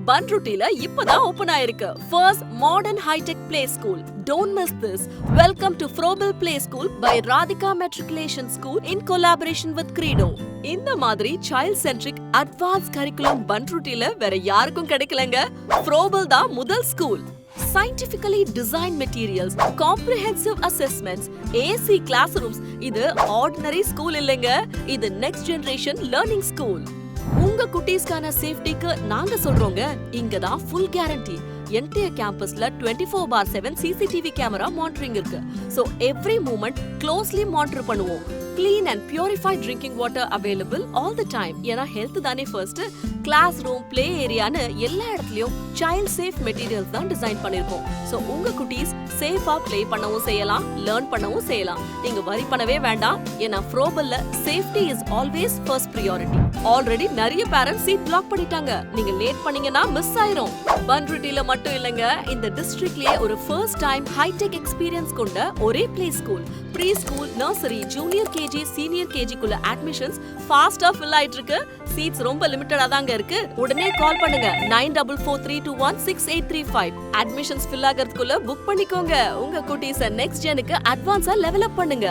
பன்ருட்டில இப்பதான் ஓபன் ஆயிருக்கு first modern hi-tech play school. Don't miss this. Welcome to Frobel Play School by Radhika Matriculation School in collaboration with Credo. இந்த மாதிரி child centric advanced curriculum பன்ருட்டில வேற யாருக்கும் கிடைக்கலங்க. Frobel தான் முதல் school. Scientifically designed materials, comprehensive assessments, AC classrooms. இது ordinary school இல்லைங்க. இது next generation learning school. உங்க குட்டீஸ்கான சேஃப்டிக்கு நாங்க சொல்றோங்க, இங்க தான் full guarantee. Entire campusல 24/7 CCTV camera monitoring இருக்கு. So every moment closely monitor பண்ணுவோம். Clean and purified drinking water available all the time. ஏன்னா ஹெல்த் தானே ஃபர்ஸ்ட். கிளாஸ் ரூம், பிளே ஏரியான்னு எல்லா இடத்துலயும் child safe materials தான் டிசைன் பண்ணிருக்கோம். So உங்க குட்டீஸ் சேஃபா ப்ளே பண்ணவும் செய்யலாம், லேர்ன் பண்ணவும் செய்யலாம். நீங்க வரி பண்ணவே வேண்டாம். ஏன்னா Frobelல safety is always first priority. Already நிறைய பேரண்ட்ஸ் சீட் பிளாக் பண்ணிட்டாங்க. நீங்க லேட் பண்ணீங்கன்னா மிஸ் ஆயிரும். பன்ருட்டில மட்டும் இல்லங்க, இந்த டிஸ்ட்ரிக்ட்லயே ஒரு ஃபர்ஸ்ட் டைம் ஹைடெக் எக்ஸ்பீரியன்ஸ் கொண்ட ஒரே play school. Pre school, nursery, junior KG, senior கேஜிக்குள்ள அட்மிஷன்ஸ் ஃபாஸ்டா ஃபில் ஆயிட்டு இருக்கு. சீட்ஸ் ரொம்ப லிமிட்டடா தாங்க இருக்கு. உடனே கால் பண்ணுங்க 9443216835. அட்மிஷன்ஸ் ஃபில் ஆகிறதுக்குள்ள புக் பண்ணிக்கோங்க. உங்க குட்டீஸ நெக்ஸ்ட் ஜெனுக்கு அட்வான்ஸா லெவல் அப் பண்ணுங்க.